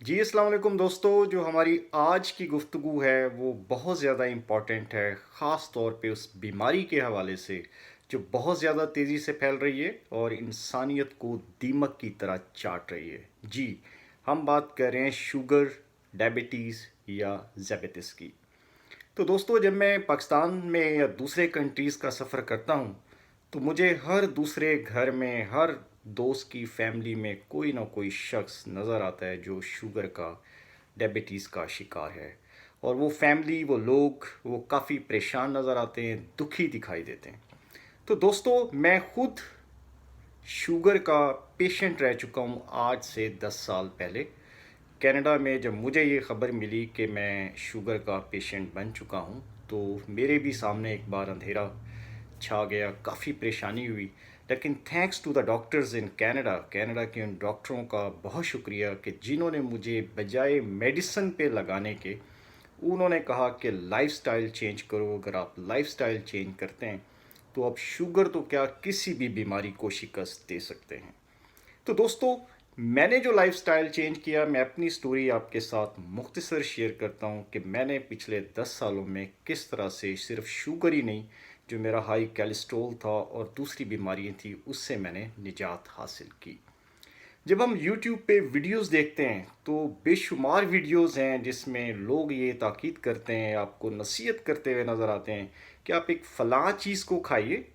जी, अस्सलाम वालेकुम दोस्तों। जो हमारी आज की गुफ्तगू है वो बहुत ज़्यादा इम्पॉर्टेंट है, ख़ास तौर पे उस बीमारी के हवाले से जो बहुत ज़्यादा तेज़ी से फैल रही है और इंसानियत को दीमक की तरह चाट रही है। जी, हम बात कर रहे हैं शुगर, डायबिटीज़ या ज़ैबिटिस की। तो दोस्तों, जब मैं पाकिस्तान में या दूसरे कंट्रीज़ का सफ़र करता हूँ तो मुझे हर दूसरे घर में, हर दोस्त की फैमिली में कोई ना कोई शख्स नज़र आता है जो शुगर का, डायबिटीज़ का शिकार है। और वो फैमिली, वो लोग, वो काफ़ी परेशान नज़र आते हैं, दुखी दिखाई देते हैं। तो दोस्तों, मैं खुद शुगर का पेशेंट रह चुका हूँ आज से 10 साल पहले। कनाडा में जब मुझे ये ख़बर मिली कि मैं शुगर का पेशेंट बन चुका हूँ तो मेरे भी सामने एक बार अंधेरा छा गया, काफ़ी परेशानी हुई। लेकिन thanks to the doctors in Canada, Canada के उन डॉक्टरों का बहुत शुक्रिया कि जिन्होंने मुझे बजाय मेडिसिन पे लगाने के, उन्होंने कहा कि लाइफस्टाइल चेंज करो। अगर आप लाइफस्टाइल चेंज करते हैं तो आप शुगर तो क्या, किसी भी बीमारी को शिकस्त दे सकते हैं। तो दोस्तों, मैंने जो लाइफस्टाइल चेंज किया, मैं अपनी स्टोरी आपके साथ मुख्तसर शेयर करता हूँ कि मैंने पिछले 10 सालों में किस तरह से सिर्फ शुगर ही नहीं, जो मेरा हाई कोलेस्ट्रॉल था और दूसरी बीमारियाँ थी, उससे मैंने निजात हासिल की। जब हम YouTube पे वीडियोस देखते हैं तो बेशुमार वीडियोस हैं जिसमें लोग ये ताकीद करते हैं, आपको नसीहत करते हुए नज़र आते हैं कि आप एक फ़लाँ चीज़ को खाइए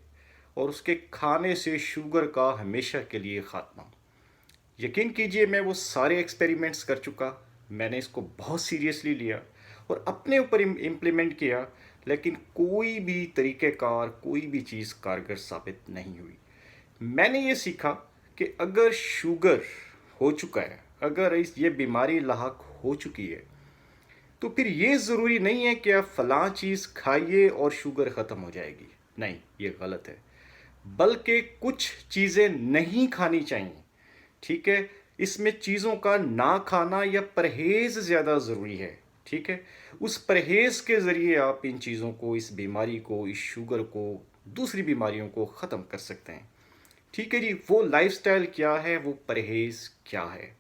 और उसके खाने से शुगर का हमेशा के लिए ख़ात्मा। यकीन कीजिए, मैं वो सारे एक्सपेरिमेंट्स कर चुका। मैंने इसको बहुत सीरियसली लिया और अपने ऊपर इम्प्लीमेंट किया, लेकिन कोई भी तरीक़ेकार, कोई भी चीज़ कारगर साबित नहीं हुई। मैंने ये सीखा कि अगर शुगर हो चुका है, अगर इस ये बीमारी लाहक हो चुकी है, तो फिर ये ज़रूरी नहीं है कि आप फ़लाँ चीज़ खाइए और शुगर ख़त्म हो जाएगी। नहीं, ये गलत है। बल्कि कुछ चीज़ें नहीं खानी चाहिए। ठीक है? इसमें चीज़ों का ना खाना या परहेज़ ज़्यादा ज़रूरी है। ठीक है? उस परहेज़ के ज़रिए आप इन चीज़ों को, इस बीमारी को, इस शुगर को, दूसरी बीमारियों को ख़त्म कर सकते हैं। ठीक है जी, वो लाइफ़स्टाइल क्या है, वो परहेज़ क्या है?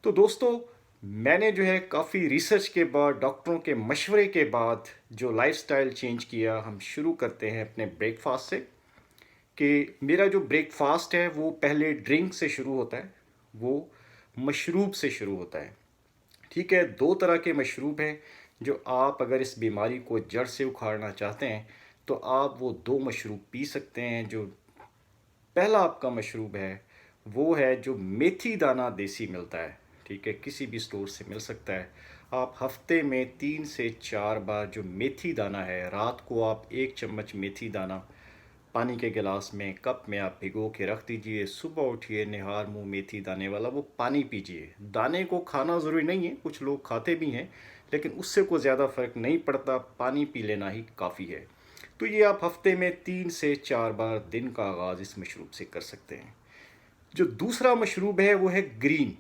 तो दोस्तों, मैंने जो है काफ़ी रिसर्च के बाद, डॉक्टरों के मशवरे के बाद जो लाइफ़स्टाइल चेंज किया, हम शुरू करते हैं अपने ब्रेकफ़ास्ट से। कि मेरा जो ब्रेकफ़ास्ट है वो पहले ड्रिंक से शुरू होता है, वो मशरूब से शुरू होता है। ठीक है? 2 तरह के मशरूब हैं, जो आप अगर इस बीमारी को जड़ से उखाड़ना चाहते हैं, तो आप वो 2 मशरूब पी सकते हैं। जो पहला आपका मशरूब है, वो है जो मेथी दाना देसी मिलता है। ठीक है? किसी भी स्टोर से मिल सकता है। आप हफ़्ते में 3 से 4 बार जो मेथी दाना है, रात को आप 1 चम्मच मेथी दाना पानी के गिलास में, कप में आप भिगो के रख दीजिए। सुबह उठिए, निहार मुँह मेथी दाने वाला वो पानी पीजिए। दाने को खाना ज़रूरी नहीं है, कुछ लोग खाते भी हैं, लेकिन उससे कोई ज़्यादा फ़र्क नहीं पड़ता, पानी पी लेना ही काफ़ी है। तो ये आप हफ़्ते में 3 से 4 बार दिन का आगाज़ इस मशरूब से कर सकते हैं। जो दूसरा मशरूब है वो है ग्रीन।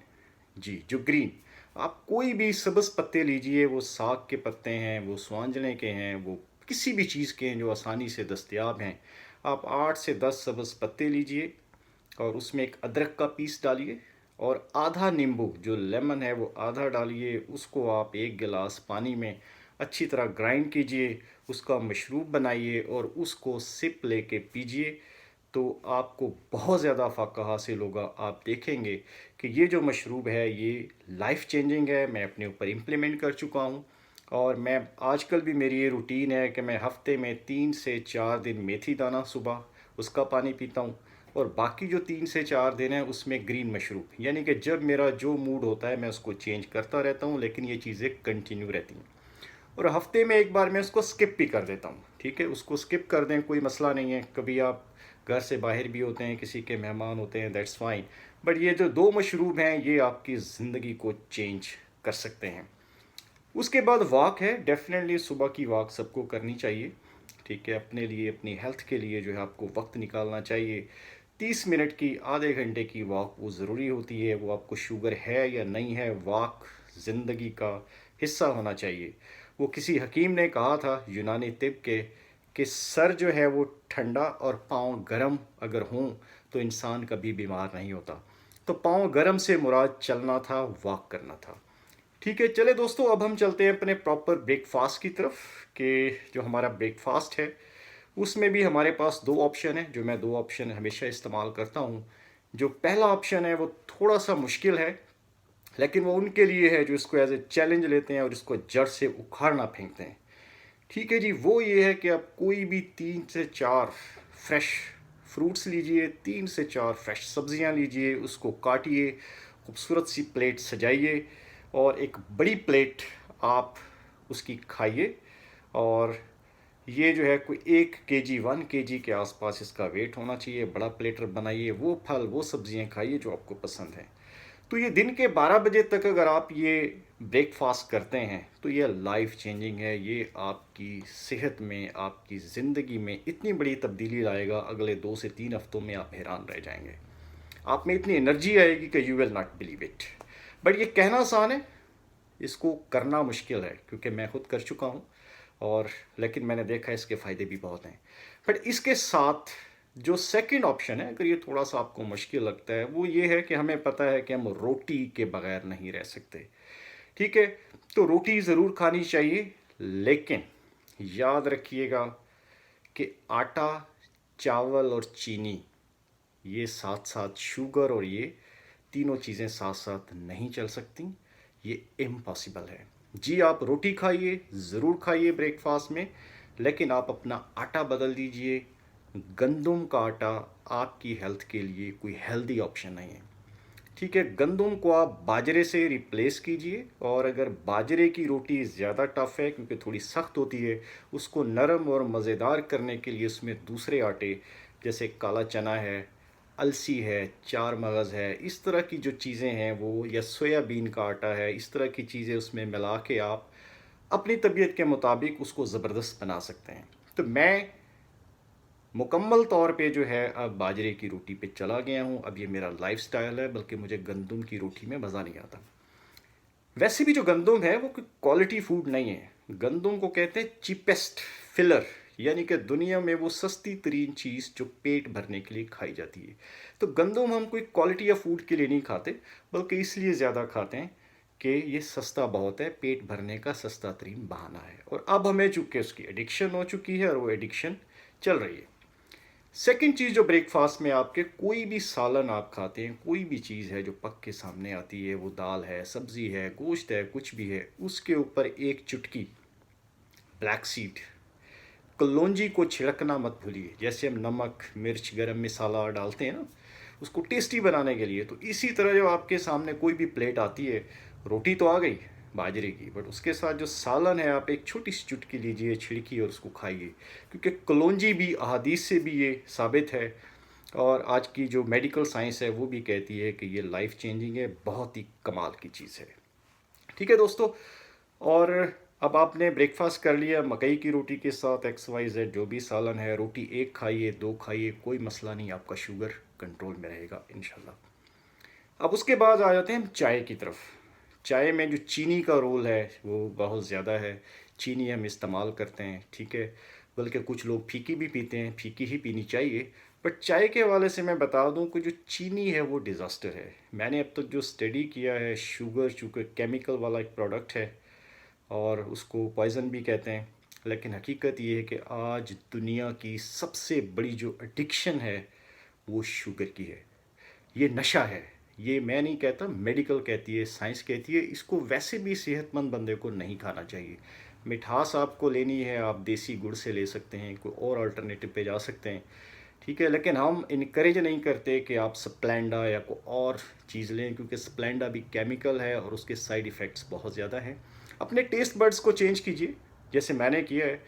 जी, जो ग्रीन, आप कोई भी सब्ज़ पत्ते लीजिए, वो साग के पत्ते हैं, वो स्वांजने के हैं, वो किसी भी चीज़ के हैं जो आसानी से दस्तयाब हैं। आप 8 से 10 सब्ज़ पत्ते लीजिए और उसमें एक अदरक का पीस डालिए और आधा नींबू, जो लेमन है, वो आधा डालिए। उसको आप 1 गिलास पानी में अच्छी तरह ग्राइंड कीजिए, उसका मशरूब बनाइए और उसको सिप लेके पीजिए। तो आपको बहुत ज़्यादा फ़ायदा हासिल होगा। आप देखेंगे कि ये जो मशरूब है ये लाइफ़ चेंजिंग है। मैं अपने ऊपर इम्प्लीमेंट कर चुका हूँ और मैं आजकल भी, मेरी ये रूटीन है कि मैं हफ़्ते में 3 से 4 दिन मेथी दाना सुबह उसका पानी पीता हूँ और बाकी जो 3 से 4 दिन है उसमें ग्रीन मशरूब। यानी कि जब मेरा जो मूड होता है मैं उसको चेंज करता रहता हूँ, लेकिन ये चीज़ें कंटिन्यू रहती हैं। और हफ्ते में एक बार मैं उसको स्किप भी कर देता हूँ। ठीक है? उसको स्किप कर दें, कोई मसला नहीं है। कभी आप घर से बाहर भी होते हैं, किसी के मेहमान होते हैं, दैट्स फाइन। बट ये जो 2 मशरूब हैं ये आपकी ज़िंदगी को चेंज कर सकते हैं। उसके बाद वॉक है, डेफ़िनेटली सुबह की वॉक सबको करनी चाहिए। ठीक है? अपने लिए, अपनी हेल्थ के लिए जो है आपको वक्त निकालना चाहिए। 30 मिनट की, आधे घंटे की वॉक वो ज़रूरी होती है। वो आपको शुगर है या नहीं है, वॉक ज़िंदगी का हिस्सा होना चाहिए। वो किसी हकीम ने कहा था, यूनानी तिब के, कि सर जो है वो ठंडा और पाँव गर्म अगर हों तो इंसान कभी बीमार नहीं होता। तो पाँव गर्म से मुराद चलना था, वॉक करना था। ठीक है, चले दोस्तों, अब हम चलते हैं अपने प्रॉपर ब्रेकफास्ट की तरफ। कि जो हमारा ब्रेकफास्ट है उसमें भी हमारे पास दो ऑप्शन है, जो मैं दो ऑप्शन हमेशा इस्तेमाल करता हूँ। जो पहला ऑप्शन है वो थोड़ा सा मुश्किल है, लेकिन वो उनके लिए है जो इसको एज ए चैलेंज लेते हैं और इसको जड़ से उखाड़ना फेंकते हैं। ठीक है जी, वो ये है कि आप कोई भी 3 से 4 फ्रेश फ्रूट्स लीजिए, 3 से 4 फ्रेश सब्जियां लीजिए, उसको काटिए, खूबसूरत सी प्लेट सजाइए और एक बड़ी प्लेट आप उसकी खाइए। और ये जो है कोई 1 केजी 1 केजी के आसपास इसका वेट होना चाहिए। बड़ा प्लेटर बनाइए, वो फल वो सब्जियां खाइए जो आपको पसंद है। तो ये दिन के 12 बजे तक अगर आप ये ब्रेकफास्ट करते हैं तो ये लाइफ चेंजिंग है। ये आपकी सेहत में, आपकी ज़िंदगी में इतनी बड़ी तब्दीली लाएगा, अगले 2 से 3 हफ्तों में आप हैरान रह जाएंगे। आप में इतनी एनर्जी आएगी कि you will not believe it. But ये कहना आसान है, इसको करना मुश्किल है, क्योंकि मैं खुद कर चुका हूँ। और लेकिन मैंने देखा है इसके फ़ायदे भी बहुत हैं। बट इसके साथ जो सेकंड ऑप्शन है, अगर ये थोड़ा सा आपको मुश्किल लगता है, वो ये है कि हमें पता है कि हम रोटी के बगैर नहीं रह सकते। ठीक है, तो रोटी ज़रूर खानी चाहिए, लेकिन याद रखिएगा कि आटा, चावल और चीनी, ये साथ साथ शुगर, और ये तीनों चीज़ें साथ साथ नहीं चल सकती। ये इम्पॉसिबल है। जी, आप रोटी खाइए, ज़रूर खाइए ब्रेकफास्ट में, लेकिन आप अपना आटा बदल दीजिए। गंदम का आटा आपकी हेल्थ के लिए कोई हेल्दी ऑप्शन नहीं है। ठीक है, गंदम को आप बाजरे से रिप्लेस कीजिए। और अगर बाजरे की रोटी ज़्यादा टफ़ है क्योंकि थोड़ी सख्त होती है, उसको नरम और मज़ेदार करने के लिए उसमें दूसरे आटे जैसे काला चना है, अलसी है, चार मगज़ है, इस तरह की जो चीज़ें हैं वो, या सोयाबीन का आटा है, इस तरह की चीज़ें उसमें मिला के आप अपनी तबीयत के मुताबिक उसको ज़बरदस्त बना सकते हैं। तो मैं मुकम्मल तौर पे जो है अब बाजरे की रोटी पे चला गया हूँ। अब ये मेरा लाइफस्टाइल है, बल्कि मुझे गंदम की रोटी में मज़ा नहीं आता। वैसे भी जो गंदम है वो कोई क्वालिटी फूड नहीं है। गंदम को कहते हैं चीपेस्ट फिलर, यानी कि दुनिया में वो सस्ती तरीन चीज़ जो पेट भरने के लिए खाई जाती है। तो गंदम हम कोई क्वालिटी या फूड के लिए नहीं खाते, बल्कि इसलिए ज़्यादा खाते हैं कि ये सस्ता बहुत है, पेट भरने का सस्ता तरीन बहाना है। और अब हमें चूँकि उसकी एडिक्शन हो चुकी है और वो एडिक्शन चल रही है। सेकंड चीज़ जो ब्रेकफास्ट में आपके, कोई भी सालन आप खाते हैं, कोई भी चीज़ है जो पक के सामने आती है, वो दाल है, सब्ज़ी है, गोश्त है, कुछ भी है, उसके ऊपर एक चुटकी ब्लैक सीड कलौंजी को छिड़कना मत भूलिए। जैसे हम नमक, मिर्च, गरम मसाला डालते हैं ना उसको टेस्टी बनाने के लिए, तो इसी तरह जब आपके सामने कोई भी प्लेट आती है, रोटी तो आ गई बाजरे की, बट उसके साथ जो सालन है आप एक छोटी सी चुटकी लीजिए, छिड़की, और उसको खाइए। क्योंकि कलौंजी भी अहादीस से भी ये साबित है, और आज की जो मेडिकल साइंस है वो भी कहती है कि ये लाइफ चेंजिंग है, बहुत ही कमाल की चीज़ है। ठीक है दोस्तों, और अब आपने ब्रेकफास्ट कर लिया मकई की रोटी के साथ, एक्स वाई जेड जो भी सालन है, रोटी एक खाइए, दो खाइए, कोई मसला नहीं, आपका शुगर कंट्रोल में रहेगा इंशाल्लाह। अब उसके बाद आ जाते हैं हम चाय की तरफ। चाय में जो चीनी का रोल है वो बहुत ज़्यादा है। चीनी हम इस्तेमाल करते हैं, ठीक है, बल्कि कुछ लोग फीकी भी पीते हैं, फीकी ही पीनी चाहिए। बट चाय के हवाले से मैं बता दूं कि जो चीनी है वो डिज़ास्टर है। मैंने अब तक जो स्टडी किया है, शुगर चूँकि केमिकल वाला एक प्रोडक्ट है और उसको पॉइज़न भी कहते हैं, लेकिन हकीकत ये है कि आज दुनिया की सबसे बड़ी जो एडिक्शन है वो शुगर की है। ये नशा है। ये मैं नहीं कहता, मेडिकल कहती है, साइंस कहती है। इसको वैसे भी सेहतमंद बंदे को नहीं खाना चाहिए। मिठास आपको लेनी है, आप देसी गुड़ से ले सकते हैं, कोई और अल्टरनेटिव पे जा सकते हैं, ठीक है, लेकिन हम इनकरेज नहीं करते कि आप स्प्लेंडा या कोई और चीज़ लें, क्योंकि स्प्लेंडा भी केमिकल है और उसके साइड इफ़ेक्ट्स बहुत ज़्यादा हैं। अपने टेस्ट बड्स को चेंज कीजिए, जैसे मैंने किया है।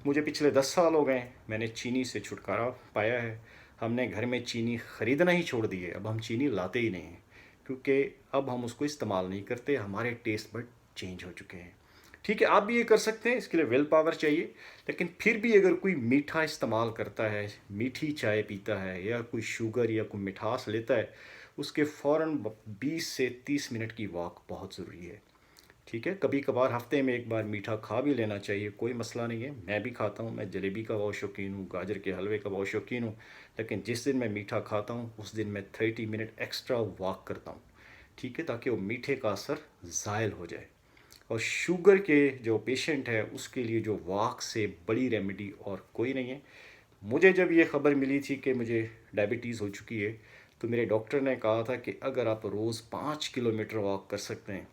मुझे पिछले 10 साल हो गए, मैंने चीनी से छुटकारा पाया है। हमने घर में चीनी ख़रीदना ही छोड़ दी है, अब हम चीनी लाते ही नहीं हैं, क्योंकि अब हम उसको इस्तेमाल नहीं करते, हमारे टेस्ट बड चेंज हो चुके हैं। ठीक है, आप भी ये कर सकते हैं, इसके लिए विल पावर चाहिए। लेकिन फिर भी अगर कोई मीठा इस्तेमाल करता है, मीठी चाय पीता है, या कोई शुगर या कोई मिठास लेता है, उसके फ़ौरन 20 से 30 मिनट की वॉक बहुत ज़रूरी है। ठीक है, कभी कभार हफ्ते में एक बार मीठा खा भी लेना चाहिए, कोई मसला नहीं है। मैं भी खाता हूँ, मैं जलेबी का बहुत शौकीन हूँ, गाजर के हलवे का बहुत शौकीन हूँ। लेकिन जिस दिन मैं मीठा खाता हूँ उस दिन मैं 30 मिनट एक्स्ट्रा वॉक करता हूँ, ठीक है, ताकि वो मीठे का असर ज़ायल हो जाए। और शुगर के जो पेशेंट है उसके लिए जो वाक से बड़ी रेमेडी और कोई नहीं है। मुझे जब ये ख़बर मिली थी कि मुझे डायबिटीज़ हो चुकी है, तो मेरे डॉक्टर ने कहा था कि अगर आप रोज़ 5 किलोमीटर वॉक कर सकते हैं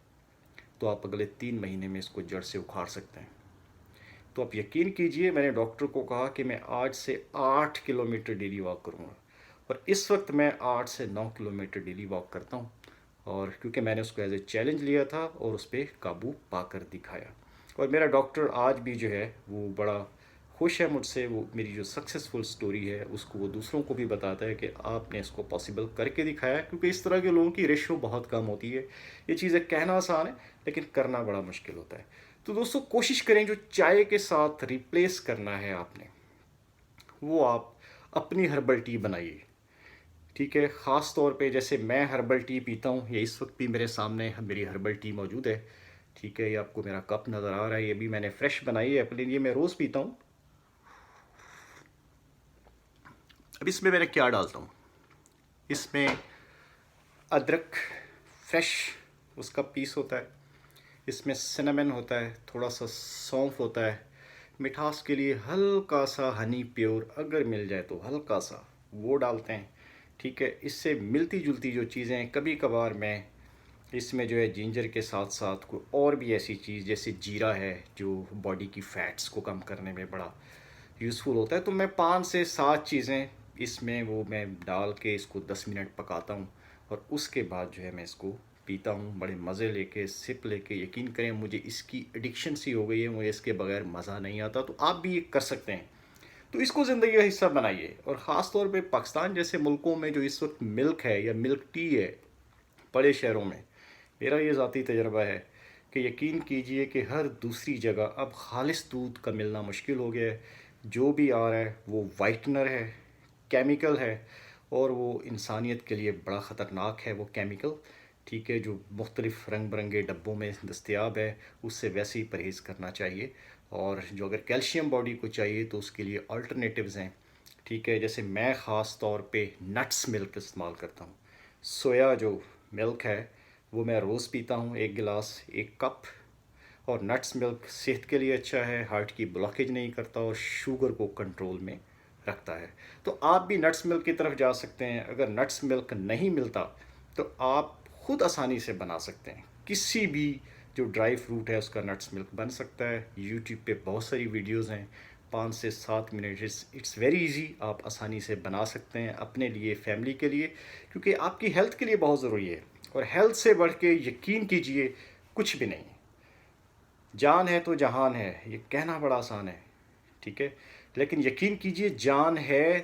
तो आप अगले 3 महीने में इसको जड़ से उखाड़ सकते हैं। तो आप यकीन कीजिए, मैंने डॉक्टर को कहा कि मैं आज से 8 किलोमीटर डेली वॉक करूँगा, और इस वक्त मैं 8 से 9 किलोमीटर डेली वॉक करता हूँ। और क्योंकि मैंने उसको एज ए चैलेंज लिया था और उस पर काबू पाकर दिखाया। और मेरा डॉक्टर आज भी जो है वो बड़ा खुश है मुझसे। वो मेरी जो सक्सेसफुल स्टोरी है उसको वो दूसरों को भी बताता है कि आपने इसको पॉसिबल करके दिखाया, क्योंकि इस तरह के लोगों की रेशो बहुत कम होती है। ये चीज़ें कहना आसान है लेकिन करना बड़ा मुश्किल होता है। तो दोस्तों, कोशिश करें जो चाय के साथ रिप्लेस करना है आपने, वो आप अपनी हर्बल टी बनाइए। ठीक है, ख़ास तौर पे जैसे मैं हर्बल टी पीता हूँ, ये इस वक्त भी मेरे सामने मेरी हर्बल टी मौजूद है। ठीक है, ये आपको मेरा कप नज़र आ रहा है, ये भी मैंने फ्रेश बनाई है अपने लिए, मैं रोज़ पीता हूँ। अब इसमें मैंने क्या डालता हूँ, इसमें अदरक फ्रेश उसका पीस होता है, इसमें सिनेमन होता है, थोड़ा सा सौंफ होता है, मिठास के लिए हल्का सा हनी प्योर अगर मिल जाए तो हल्का सा वो डालते हैं। ठीक है, इससे मिलती जुलती जो चीज़ें हैं, कभी कभार मैं इसमें जो है जिंजर के साथ साथ कोई और भी ऐसी चीज़ जैसे जीरा है जो बॉडी की फैट्स को कम करने में बड़ा यूज़फुल होता है, तो मैं 5 से 7 चीज़ें इसमें वो मैं डाल के इसको 10 मिनट पकाता हूँ, और उसके बाद जो है मैं इसको पीता हूँ बड़े मज़े लेके, सिप लेके। यकीन करें, मुझे इसकी एडिक्शन सी हो गई है, मुझे इसके बगैर मज़ा नहीं आता। तो आप भी ये कर सकते हैं, तो इसको ज़िंदगी का हिस्सा बनाइए। और ख़ास तौर पे पाकिस्तान जैसे मुल्कों में जो इस वक्त मिल्क है या मिल्क टी है बड़े शहरों में, मेरा ये ज़ाती तजर्बा है कि यकीन कीजिए कि हर दूसरी जगह अब खालिस दूध का मिलना मुश्किल हो गया है। जो भी आ रहा है वो वाइटनर है, केमिकल है, और वो इंसानियत के लिए बड़ा ख़तरनाक है वो केमिकल। ठीक है, जो मुख्तलिफ़ रंग बिरंगे डब्बों में दस्तयाब है, उससे वैसे ही परहेज़ करना चाहिए। और जो अगर कैल्शियम बॉडी को चाहिए तो उसके लिए अल्टरनेटिव्स हैं। ठीक है, जैसे मैं ख़ास तौर पे नट्स मिल्क इस्तेमाल करता हूँ। सोया जो मिल्क है वो मैं रोज़ पीता हूँ, 1 गिलास 1 कप। और नट्स मिल्क सेहत के लिए अच्छा है, हार्ट की ब्लॉकेज नहीं करता और शुगर को कंट्रोल में रखता है। तो आप भी नट्स मिल्क की तरफ जा सकते हैं। अगर नट्स मिल्क नहीं मिलता तो आप खुद आसानी से बना सकते हैं, किसी भी जो ड्राई फ्रूट है उसका नट्स मिल्क बन सकता है। यूट्यूब पे बहुत सारी वीडियोस हैं, 5 से 7 मिनट, इट्स वेरी इजी। आप आसानी से बना सकते हैं अपने लिए, फैमिली के लिए, क्योंकि आपकी हेल्थ के लिए बहुत ज़रूरी है। और हेल्थ से बढ़ के यकीन कीजिए कुछ भी नहीं है। जान है तो जहान है, ये कहना बड़ा आसान है। ठीक है, लेकिन यकीन कीजिए जान है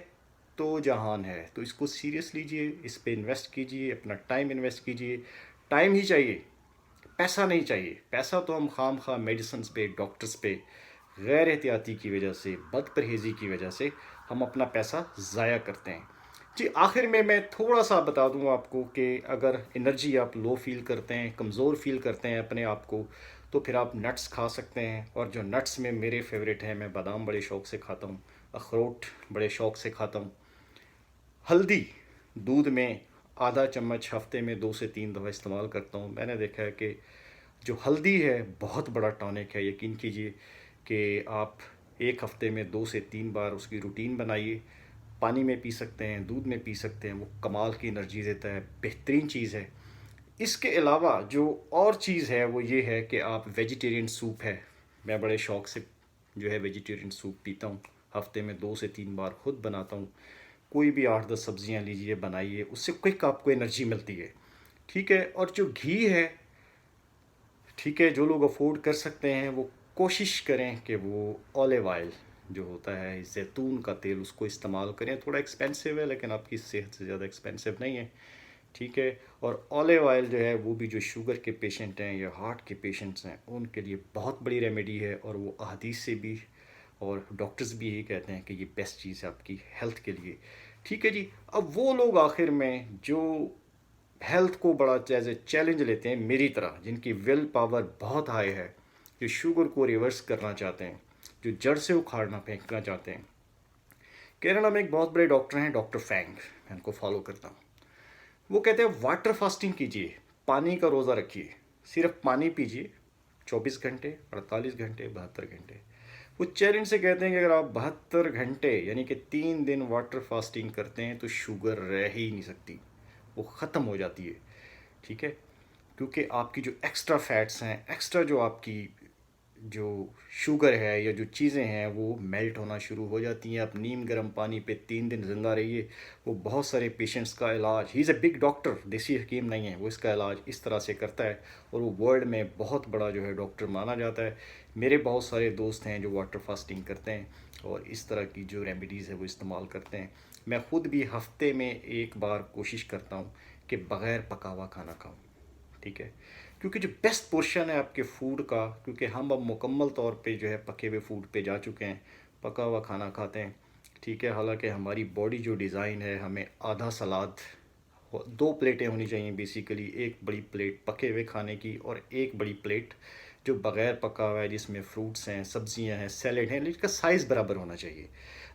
तो जहान है। तो इसको सीरियस लीजिए, इस पे इन्वेस्ट कीजिए, अपना टाइम इन्वेस्ट कीजिए। टाइम ही चाहिए, पैसा नहीं चाहिए। पैसा तो हम खाम खा मेडिसिन पे, डॉक्टर्स पे गैर एहतियाती की वजह से, बद परहेज़ी की वजह से हम अपना पैसा ज़ाया करते हैं। जी, आखिर में मैं थोड़ा सा बता दूं आपको कि अगर एनर्जी आप लो फील करते हैं, कमज़ोर फील करते हैं अपने आप को, तो फिर आप नट्स खा सकते हैं। और जो नट्स में मेरे फेवरेट हैं, मैं बादाम बड़े शौक़ से खाता हूँ, अखरोट बड़े शौक़ से खाता हूँ। हल्दी दूध में आधा चम्मच हफ्ते में 2 से 3 दफ़ा इस्तेमाल करता हूँ। मैंने देखा है कि जो हल्दी है बहुत बड़ा टॉनिक है। यकीन कीजिए कि आप एक हफ्ते में 2 से 3 बार उसकी रूटीन बनाइए। पानी में पी सकते हैं, दूध में पी सकते हैं, वो कमाल की एनर्जी देता है, बेहतरीन चीज़ है। इसके अलावा जो और चीज़ है वो ये है कि आप वेजिटेरियन सूप है, मैं बड़े शौक़ से जो है वेजिटेरियन सूप पीता हूँ। हफ्ते में 2 से 3 बार खुद बनाता हूँ। कोई भी 8-10 सब्जियाँ लीजिए, बनाइए, उससे क्विक आपको एनर्जी मिलती है। ठीक है, और जो घी है, ठीक है, जो लोग अफोर्ड कर सकते हैं वो कोशिश करें कि वो ऑलिव ऑयल जो होता है, जैतून का तेल, उसको इस्तेमाल करें। थोड़ा एक्सपेंसिव है लेकिन आपकी सेहत से ज़्यादा एक्सपेंसिव नहीं है। ठीक है, और ऑलिव ऑयल जो है वो भी जो शुगर के पेशेंट हैं या हार्ट के पेशेंट्स हैं उनके लिए बहुत बड़ी रेमेडी है। और वो अहादीस से भी और डॉक्टर्स भी यही कहते हैं कि ये बेस्ट चीज़ है आपकी हेल्थ के लिए। ठीक है जी, अब वो लोग आखिर में जो हेल्थ को बड़ा एज ए चैलेंज लेते हैं मेरी तरह, जिनकी विल पावर बहुत हाई है, जो शुगर को रिवर्स करना चाहते हैं, जो जड़ से उखाड़ना फेंकना चाहते हैं। केरला में एक बहुत बड़े डॉक्टर हैं, डॉक्टर फैंग, मैं उनको फॉलो करता हूँ। वो कहते हैं वाटर फास्टिंग कीजिए, पानी का रोज़ा रखिए, सिर्फ पानी पीजिए 24 घंटे, 48 घंटे, 72 घंटे। वो चैलेंज से कहते हैं कि अगर आप 72 घंटे यानी कि 3 दिन वाटर फास्टिंग करते हैं तो शुगर रह ही नहीं सकती, वो ख़त्म हो जाती है। ठीक है, क्योंकि आपकी जो एक्स्ट्रा फैट्स हैं, एक्स्ट्रा जो आपकी जो शुगर है या जो चीज़ें हैं वो मेल्ट होना शुरू हो जाती हैं। आप नीम गर्म पानी पे 3 दिन ज़िंदा रहिए। वो बहुत सारे पेशेंट्स का इलाज, he is a big doctor, देसी हकीम नहीं है वो, इसका इलाज इस तरह से करता है और वो वर्ल्ड में बहुत बड़ा जो है डॉक्टर माना जाता है। मेरे बहुत सारे दोस्त हैं जो वाटर फास्टिंग करते हैं और इस तरह की जो रेमेडीज़ है वो इस्तेमाल करते हैं। मैं ख़ुद भी हफ्ते में एक बार कोशिश करता हूँ कि बग़ैर पका हुआ खाना खाऊँ। ठीक है, क्योंकि जो बेस्ट पोर्शन है आपके फूड का, क्योंकि हम अब मुकम्मल तौर पे जो है पके हुए फूड पे जा चुके हैं, पका हुआ खाना खाते हैं। ठीक है, हालांकि हमारी बॉडी जो डिज़ाइन है, हमें आधा सलाद, 2 प्लेटें होनी चाहिए बेसिकली, एक बड़ी प्लेट पके हुए खाने की और एक बड़ी प्लेट जो बग़ैर पका हुआ है जिसमें फ्रूट्स हैं, सब्जियां हैं, सैलेड हैं, लेकिन इसका साइज़ बराबर होना चाहिए।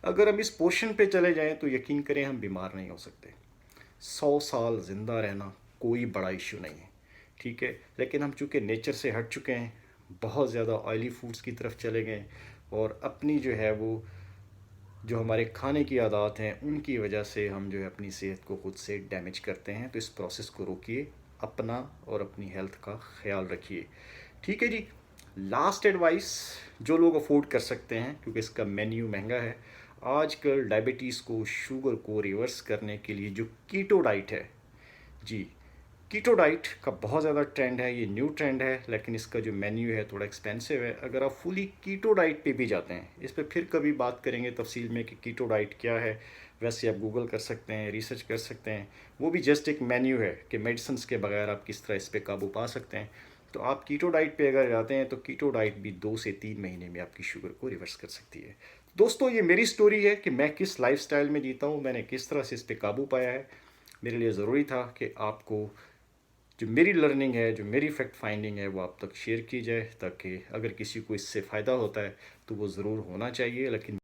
अगर हम इस पोर्शन पे चले जाएं तो यकीन करें हम बीमार नहीं हो सकते। 100 साल ज़िंदा रहना कोई बड़ा इशू नहीं है। ठीक है, लेकिन हम चूँकि नेचर से हट चुके हैं, बहुत ज़्यादा ऑयली फूड्स की तरफ चले गए और अपनी जो है वो जो हमारे खाने की आदत हैं उनकी वजह से हम जो है अपनी सेहत को खुद से डैमेज करते हैं। तो इस प्रोसेस को रोकिए, अपना और अपनी हेल्थ का ख्याल रखिए। ठीक है जी। लास्ट एडवाइस, जो लोग अफोर्ड कर सकते हैं क्योंकि इसका मेन्यू महंगा है, आजकल डायबिटीज़ को, शुगर को रिवर्स करने के लिए जो कीटो डाइट है जी, कीटो डाइट का बहुत ज़्यादा ट्रेंड है, ये न्यू ट्रेंड है, लेकिन इसका जो मेन्यू है थोड़ा एक्सपेंसिव है। अगर आप फुली कीटो डाइट पे भी जाते हैं, इस पर फिर कभी बात करेंगे तफसील में कि कीटो डाइट क्या है। वैसे आप गूगल कर सकते हैं, रिसर्च कर सकते हैं, वो भी जस्ट एक मेन्यू है कि मेडिसिन के बगैर आप किस तरह इस पर काबू पा सकते हैं। तो आप कीटो डाइट पे अगर जाते हैं तो कीटो डाइट भी 2 से 3 महीने में आपकी शुगर को रिवर्स कर सकती है। दोस्तों, ये मेरी स्टोरी है कि मैं किस लाइफस्टाइल में जीता हूँ, मैंने किस तरह से इस पर काबू पाया है। मेरे लिए ज़रूरी था कि आपको जो मेरी लर्निंग है, जो मेरी फैक्ट फाइंडिंग है, वो आप तक शेयर की जाए, ताकि अगर किसी को इससे फ़ायदा होता है तो वो ज़रूर होना चाहिए। लेकिन